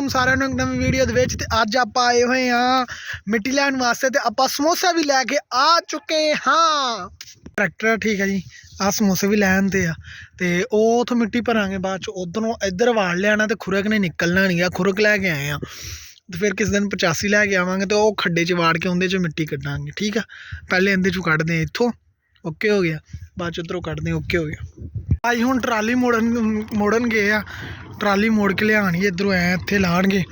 सारिਆਂ ਨੂੰ ਇੱਕ ਨਵੀਂ ਵੀਡੀਓ ਦੇ ਵਿੱਚ। ਤੇ ਅੱਜ ਆਪਾਂ ਆਏ ਹੋਏ ਹਾਂ ਮਿੱਟੀ ਲੈਣ ਵਾਸਤੇ ਤੇ ਆਪਾਂ ਸਮੋਸਾ ਵੀ ਲੈ ਕੇ ਆ ਚੁੱਕੇ ਹਾਂ। ਟਰੈਕਟਰ ਠੀਕ ਹੈ ਜੀ, ਆ ਸਮੋਸੇ ਵੀ ਲੈਣ ਤੇ ਆ ਤੇ ਉਹ ਉਥੋਂ ਮਿੱਟੀ ਭਰਾਂਗੇ ਬਾਅਦ ਚ ਉਧਰੋਂ ਇੱਧਰ ਵਾੜ ਲਿਆਣਾ ਤੇ ਖੁਰਕ ਨੇ ਨਿਕਲਣਾ ਨਹੀਂ ਆ। ਖੁਰਕ ਲੈ ਕੇ ਆਏ ਆ ਤੇ ਫਿਰ ਕਿਸੇ ਦਿਨ 85 ਲੈ ਕੇ ਆਵਾਂਗੇ ਤੇ ਉਹ ਖੱਡੇ 'ਚ ਵਾੜ ਕੇ ਉਹਦੇ 'ਚ ਮਿੱਟੀ ਕੱਢਾਂਗੇ। ਠੀਕ ਆ, ਪਹਿਲੇ ਇਹਦੇ 'ਚੋਂ ਕੱਢਦੇ ਆ, ਇੱਥੋਂ ਓਕੇ ਹੋ ਗਿਆ, ਬਾਅਦ 'ਚ ਉੱਧਰੋਂ ਕੱਢਦੇ ਓਕੇ ਹੋ ਗਿਆ। ਭਾਈ ਹੁਣ ਟਰਾਲੀ ਮੋੜਨ ਗਏ ਆ, ਟਰਾਲੀ ਮੋੜ ਕੇ ਲਿਆਉਣਗੇ ਇੱਧਰੋਂ ਐ ਇੱਥੇ ਲਾਉਣਗੇ,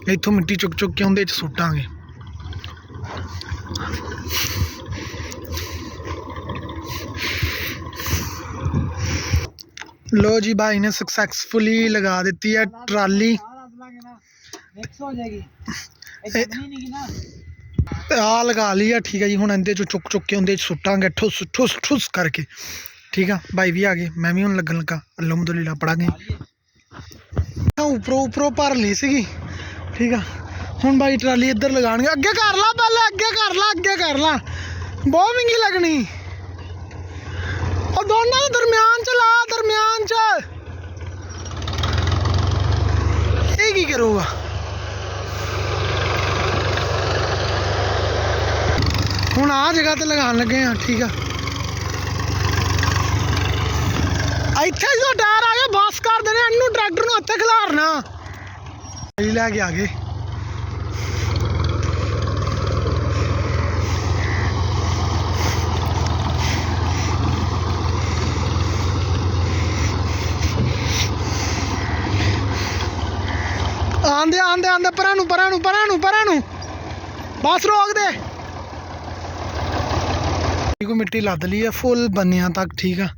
ਇੱਥੋਂ ਮਿੱਟੀ ਚੁੱਕ ਚੁੱਕ ਕੇ ਉਹਦੇ 'ਚ ਸੁੱਟਾਂਗੇ। लो जी भाई ने सक्सेसफुली लगा दी है ट्राली। आ लगा ली है, ठीक है जी। हुण इहदे चों चुक चुक के उहदे सुट्टांगे ठुस ठुस ठुस करके। ठीक है, भाई भी आ गए, मैं भी हुण लगन लगा अल्हम्दुलिल्लाह पढ़ांगे। उपरों उपरों भर ली सी, ठीक है। हुण भाई ट्राली इधर लगाणगे। अगे कर ला, पहले अगे कर ला, अगे कर ला, बहुत महंगी लगनी। और दोनों दरम्यान च ला, दरम्यान च ये की करूँगा। हुण आ जगह ते लगान लगे हैं, ठीक है। इत्थे जो टायर आ गया बस कर देने, इनू ट्रैक्टर नूं इत्थे खिलारना। लैके आ गए, आंदे आंदे आंदे परां नूं परां नूं परां नूं परां नूं, बस रोक दे। को मिट्टी लद ली है फुल बनिया तक, ठीक है।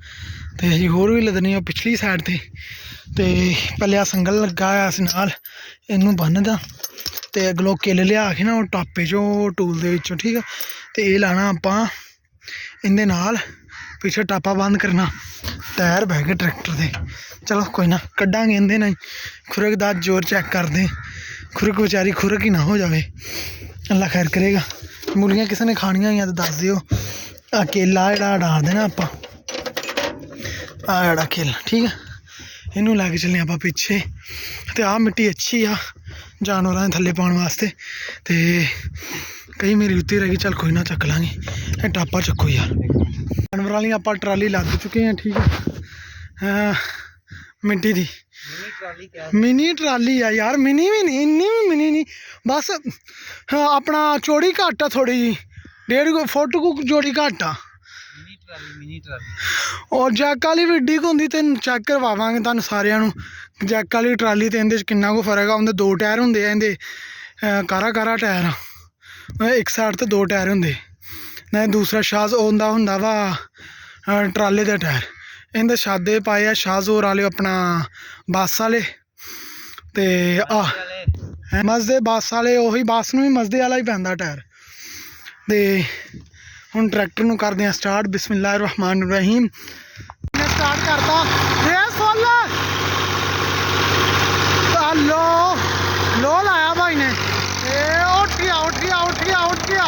तो असीं होर भी लदनी है पिछली साइड ते। तो पहले आ संगल लगा है अस नाल, इनू बन्नदा ते अगलों किल लिया के ना टापे चों टूल दे विचों, ठीक है। तो ये लाना आपां इहदे नाल, पिछे टापा बंद करना, टायर बह गए ट्रैक्टर दे। चलो कोई ना, कड्डांगे इहदे नाल। खुरक दा जोर चेक कर दे, खुरक बेचारी खुरक ही ना हो जाए, अल्लाह खैर करेगा। मूलियां किसी ने खानियां होइयां तो दस दिओ। आ केला जेह्ड़ा डाल देना आपां, आ जेह्ड़ा केला, ठीक है। इनू लैके चलने आप पिछे। तो आ मिट्टी अच्छी आ जानवरां दे थल्ले पाउण वास्ते, ते कई मेरी उत्ती रह गई, चल कोई ना चक लांगे। ये टापा चक्को यार। जानवरां वाली आप ट्राली लद चुके हैं, ठीक है। मिट्टी दी मिनी ट्राली है यार, मिनी भी नहीं, इन्नी भी मिनी नहीं, बस अपना चौड़ी घट्ट आ थोड़ी जी, 1.5 फुट को चौड़ी घट्ट आ। और जैक वाली भी डिग होंदी ते चेक करवावांगे तुहानूं सारिआं नूं। जैक वाली ट्राली ते इहदे च किन्ना को फर्क आ। उंदे 2 टायर हुंदे आ, इहदे कारा कारा टायर आ, एक साइड ते 2 टायर हुंदे, ना दूसरा शाज हुंदा वा ट्राले दे टायर। इहदे सादे पाए आ शाहजोर वाले, अपना बस वाले, ते आ मजदे बस वाले, उही बस नूं भी मजदे वाला ही पैंदा टायर। ते हुण ट्रैक्टर नूं करदे आ स्टार्ट, बिस्मिल्लाहिर्रहमानिर्रहीम। स्टार्ट करता, रेस फुल लो लो लाया भाई ने। उठ गया उठ गया उठ गया उठ गया,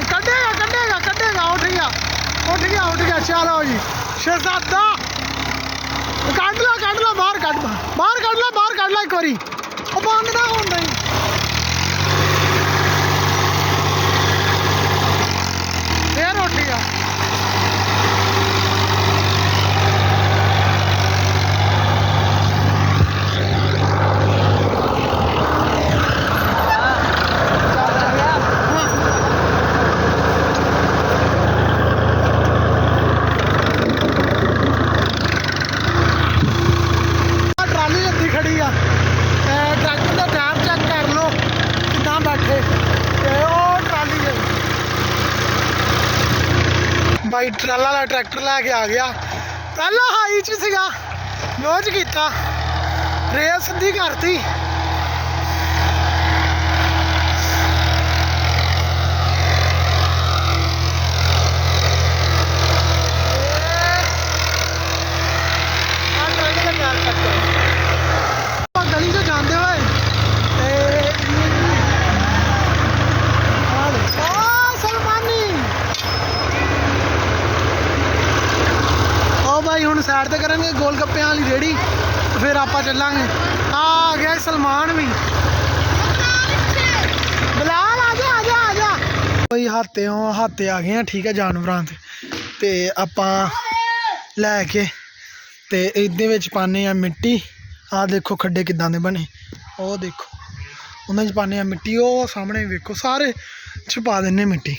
कड्ढेगा कड्ढेगा कड्ढेगा, उठ गया उठ गया उठ गया। चलो जी शहजादा, कढ़ ला बाहर, कढ़ बाहर, कढ़ ला बाहर, कढ़ ला एक बारी, वो बंद ना होंदा ही। फिर उठ गया। भाई ट्राला वाला ट्रैक्टर लैके आ गया, पहला हाई च सीगा, लो च कीता, रेस सीधी करती। गली च जाते हुए भाई हुण साइड ते करेंगे गोल गप्पे वाली रेहड़ी, ਫਿਰ ਆਪਾਂ ਚੱਲਾਂਗੇ। ਆ ਗਿਆ ਸਲਮਾਨ ਵੀ। ਬਲਾਲ ਆ ਜਾ ਆ ਜਾ ਆ ਜਾ ਬਈ। ਹਾਤੇ ਆ ਗਏ ਆ ਠੀਕ ਹੈ ਜਾਨਵਰਾਂ ਤੇ ਆਪਾਂ ਲੈ ਕੇ ਤੇ ਇਹਦੇ ਵਿੱਚ ਪਾਉਂਦੇ ਆ ਮਿੱਟੀ। ਆਹ ਦੇਖੋ ਖੱਡੇ ਕਿੱਦਾਂ ਦੇ ਬਣੇ, ਉਹ ਦੇਖੋ ਉਹਨਾਂ 'ਚ ਪਾਉਂਦੇ ਆ ਮਿੱਟੀ। ਉਹ ਸਾਹਮਣੇ ਵੇਖੋ ਸਾਰੇ 'ਚ ਪਾ ਦਿੰਦੇ ਮਿੱਟੀ।